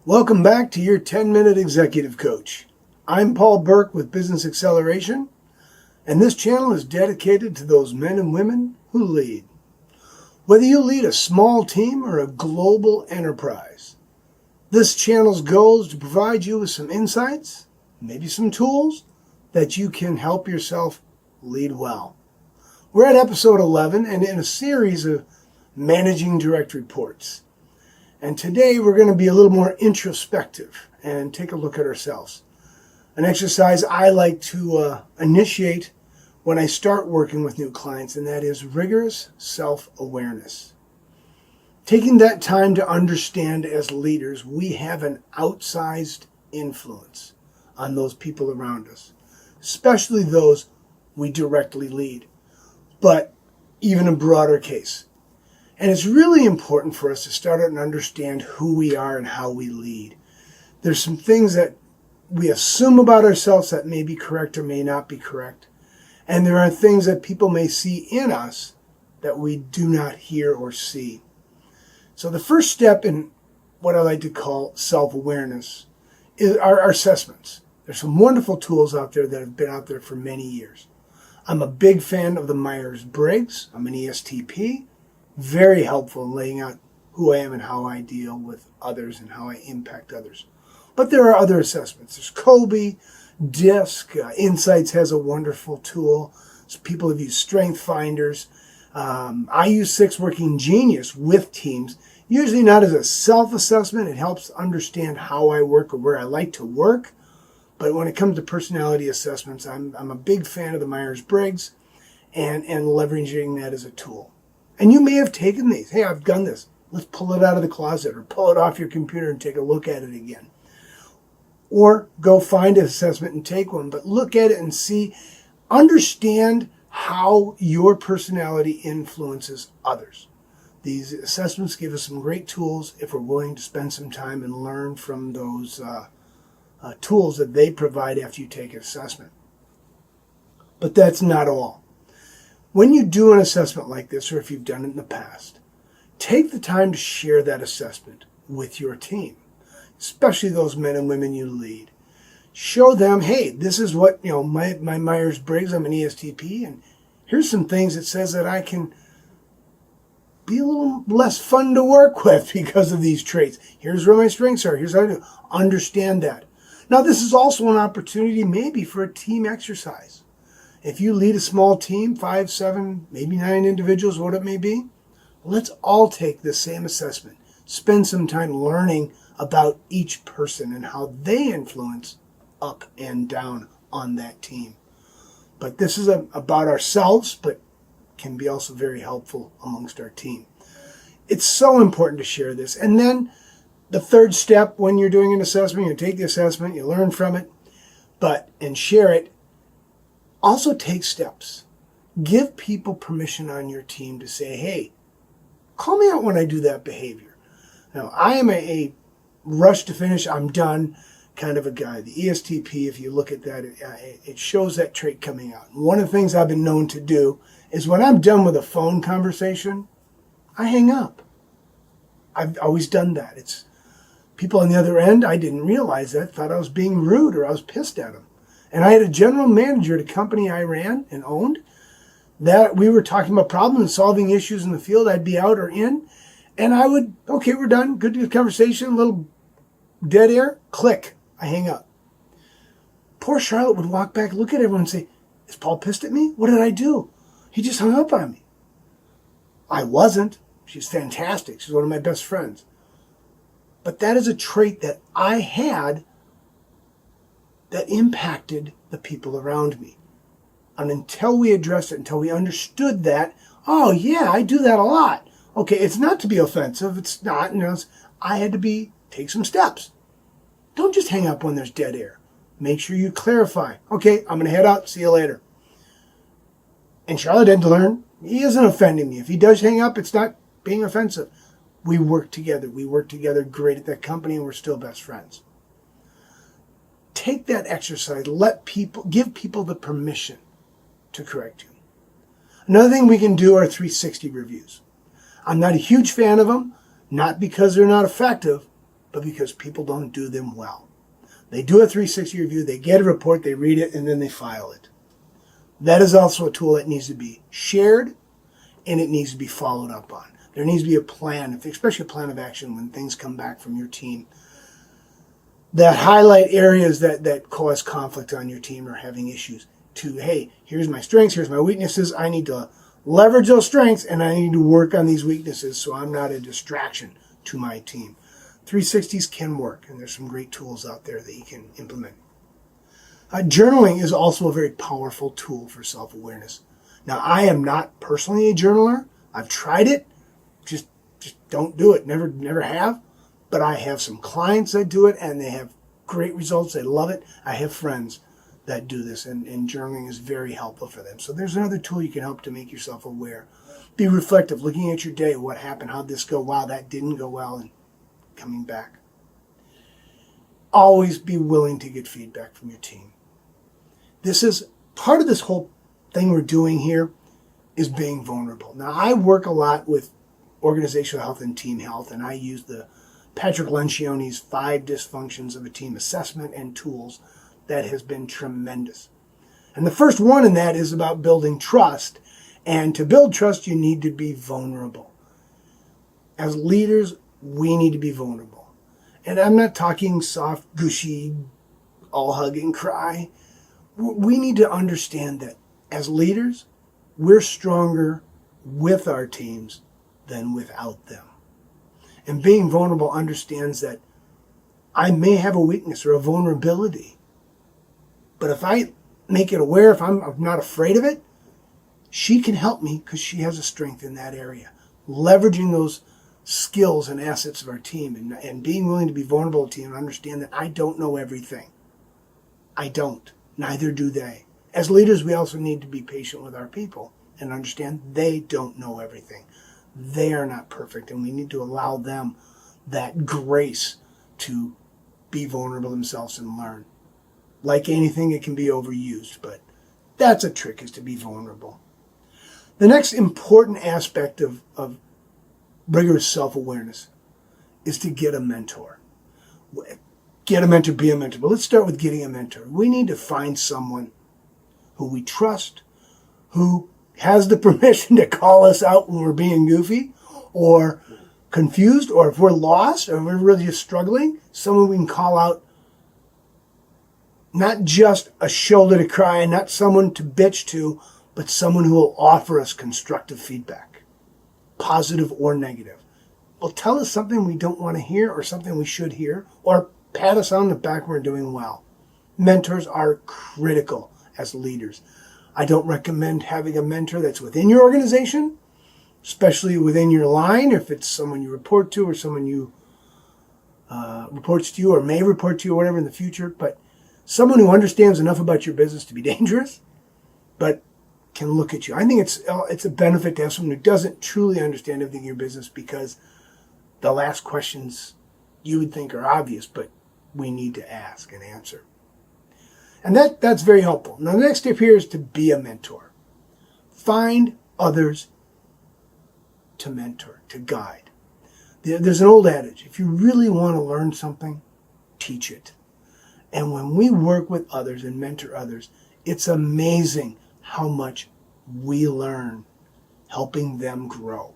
Welcome back to your 10-Minute Executive Coach. I'm Paul Burke with Business Acceleration, and this channel is dedicated to those men and women who lead. Whether you lead a small team or a global enterprise, this channel's goal is to provide you with some insights, maybe some tools, that you can help yourself lead well. We're at episode 11 and in a series of managing direct reports. And today we're going to be a little more introspective and take a look at ourselves. An exercise I like to initiate when I start working with new clients, and that is rigorous self-awareness. Taking that time to understand as leaders, we have an outsized influence on those people around us, especially those we directly lead, but even a broader case. And it's really important for us to start out and understand who we are and how we lead. There's some things that we assume about ourselves that may be correct or may not be correct. And there are things that people may see in us that we do not hear or see. So the first step in what I like to call self-awareness is our assessments. There's some wonderful tools out there that have been out there for many years. I'm a big fan of the Myers-Briggs. I'm an ESTP. Very helpful in laying out who I am and how I deal with others and how I impact others. But there are other assessments. There's Kobe, DISC, Insights has a wonderful tool. So people have used Strength Finders. I use Six Working Genius with teams, usually not as a self-assessment. It helps understand how I work or where I like to work. But when it comes to personality assessments, I'm a big fan of the Myers-Briggs and leveraging that as a tool. And you may have taken these. Hey, I've done this. Let's pull it out of the closet or pull it off your computer and take a look at it again. Or go find an assessment and take one, but look at it and see, understand how your personality influences others. These assessments give us some great tools if we're willing to spend some time and learn from those tools that they provide after you take an assessment. But that's not all. When you do an assessment like this, or if you've done it in the past, take the time to share that assessment with your team, especially those men and women you lead. Show them, hey, this is what, my Myers-Briggs, I'm an ESTP, and here's some things it says that I can be a little less fun to work with because of these traits. Here's where my strengths are. Here's how I do. Understand that. Now, this is also an opportunity maybe for a team exercise. If you lead a small team, 5, 7, maybe 9 individuals, what it may be, let's all take this same assessment. Spend some time learning about each person and how they influence up and down on that team. But this is about ourselves, but can be also very helpful amongst our team. It's so important to share this. And then the third step when you're doing an assessment, you take the assessment, you learn from it, and share it. Also take steps. Give people permission on your team to say, hey, call me out when I do that behavior. Now, I am a rush to finish, I'm done kind of a guy. The ESTP, if you look at that, it shows that trait coming out. One of the things I've been known to do is when I'm done with a phone conversation, I hang up. I've always done that. It's people on the other end, I didn't realize that, thought I was being rude or I was pissed at them. And I had a general manager at a company I ran and owned that we were talking about problems and solving issues in the field. I'd be out or in, and I would, okay, we're done. Good conversation, a little dead air, click, I hang up. Poor Charlotte would walk back, look at everyone and say, is Paul pissed at me? What did I do? He just hung up on me. I wasn't. She's fantastic. She's one of my best friends. But that is a trait that I had that impacted the people around me. And until we addressed it, until we understood that, oh yeah, I do that a lot. Okay, it's not to be offensive. It's not. I had to take some steps. Don't just hang up when there's dead air. Make sure you clarify. Okay, I'm going to head out. See you later. And Charlotte had to learn, he isn't offending me. If he does hang up, it's not being offensive. We work together. We work together great at that company, and we're still best friends. Take that exercise. Give people the permission to correct you. Another thing we can do are 360 reviews. I'm not a huge fan of them, not because they're not effective, but because people don't do them well. They do a 360 review, they get a report, they read it, and then they file it. That is also a tool that needs to be shared, and it needs to be followed up on. There needs to be a plan, especially a plan of action when things come back from your team that highlight areas that cause conflict on your team or having issues. To, hey, here's my strengths, here's my weaknesses. I need to leverage those strengths, and I need to work on these weaknesses so I'm not a distraction to my team. 360s can work, and there's some great tools out there that you can implement. Journaling is also a very powerful tool for self-awareness. Now, I am not personally a journaler. I've tried it. Just don't do it. Never have. But I have some clients that do it, and they have great results. They love it. I have friends that do this, and journaling is very helpful for them. So there's another tool you can help to make yourself aware. Be reflective, looking at your day. What happened? How'd this go? Wow, that didn't go well, and coming back. Always be willing to get feedback from your team. This is part of this whole thing we're doing here is being vulnerable. Now, I work a lot with organizational health and team health, and I use the Patrick Lencioni's 5 dysfunctions of a team assessment and tools that has been tremendous. And the first one in that is about building trust. And to build trust, you need to be vulnerable. As leaders, we need to be vulnerable. And I'm not talking soft, gushy, all hug and cry. We need to understand that as leaders, we're stronger with our teams than without them. And being vulnerable understands that I may have a weakness or a vulnerability. But if I make it aware, if I'm not afraid of it, she can help me because she has a strength in that area. Leveraging those skills and assets of our team and being willing to be vulnerable to team and understand that I don't know everything. I don't. Neither do they. As leaders, we also need to be patient with our people and understand they don't know everything. They are not perfect, and we need to allow them that grace to be vulnerable themselves and learn. Like anything, it can be overused, but that's a trick, is to be vulnerable. The next important aspect of rigorous self-awareness is to get a mentor. Get a mentor, be a mentor. But let's start with getting a mentor. We need to find someone who we trust, who has the permission to call us out when we're being goofy or confused, or if we're lost or we're really just struggling, someone we can call out. Not just a shoulder to cry on, not someone to bitch to, but someone who will offer us constructive feedback, positive or negative. Will tell us something we don't want to hear or something we should hear, or pat us on the back when we're doing well. Mentors are critical as leaders. I don't recommend having a mentor that's within your organization, especially within your line, if it's someone you report to or someone you reports to you or may report to you or whatever in the future, but someone who understands enough about your business to be dangerous, but can look at you. I think it's a benefit to have someone who doesn't truly understand everything in your business, because they'll ask questions you would think are obvious, but we need to ask and answer. And that's very helpful. Now, the next step here is to be a mentor. Find others to mentor, to guide. There's an old adage, if you really want to learn something, teach it. And when we work with others and mentor others, it's amazing how much we learn helping them grow.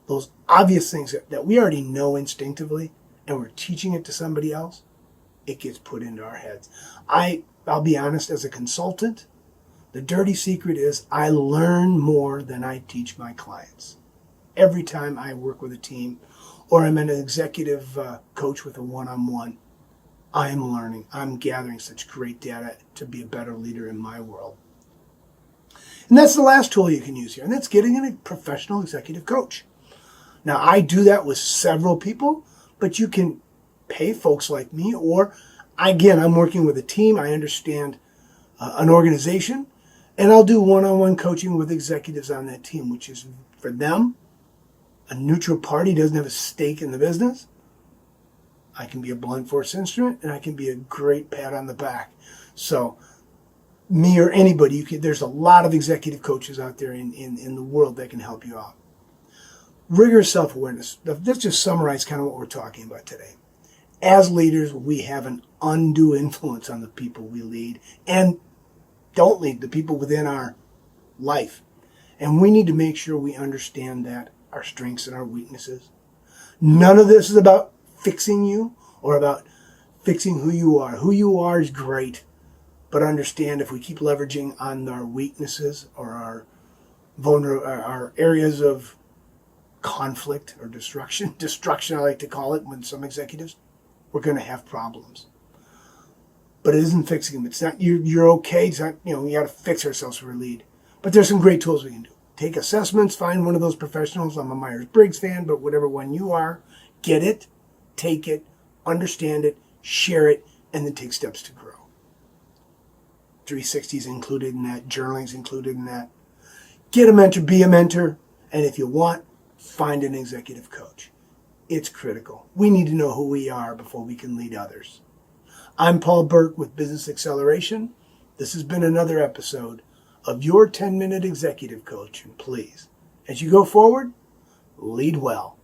Those obvious things that we already know instinctively, and we're teaching it to somebody else, it gets put into our heads. I'll be honest, as a consultant, the dirty secret is I learn more than I teach my clients. Every time I work with a team, or I'm an executive coach with a one-on-one, I am learning. I'm gathering such great data to be a better leader in my world. And that's the last tool you can use here, and that's getting a professional executive coach. Now, I do that with several people, but you can pay folks like me, or, again, I'm working with a team. I understand an organization, and I'll do one-on-one coaching with executives on that team, which is, for them, a neutral party, doesn't have a stake in the business. I can be a blunt force instrument, and I can be a great pat on the back. So me or anybody, there's a lot of executive coaches out there in the world that can help you out. Rigorous self-awareness. Let's just summarize kind of what we're talking about today. As leaders, we have an undue influence on the people we lead and don't lead, the people within our life. And we need to make sure we understand that, our strengths and our weaknesses. None of this is about fixing you or about fixing who you are. Who you are is great, but understand if we keep leveraging on our weaknesses or our areas of conflict or destruction I like to call it with some executives, we're going to have problems. But it isn't fixing them. It's not, you're okay. It's not, we got to fix ourselves for a lead. But there's some great tools we can do. Take assessments, find one of those professionals. I'm a Myers-Briggs fan, but whatever one you are, get it, take it, understand it, share it, and then take steps to grow. 360 is included in that. Journaling is included in that. Get a mentor, be a mentor, and if you want, find an executive coach. It's critical. We need to know who we are before we can lead others. I'm Paul Burke with Business Acceleration. This has been another episode of your 10-minute executive coach. And please, as you go forward, lead well.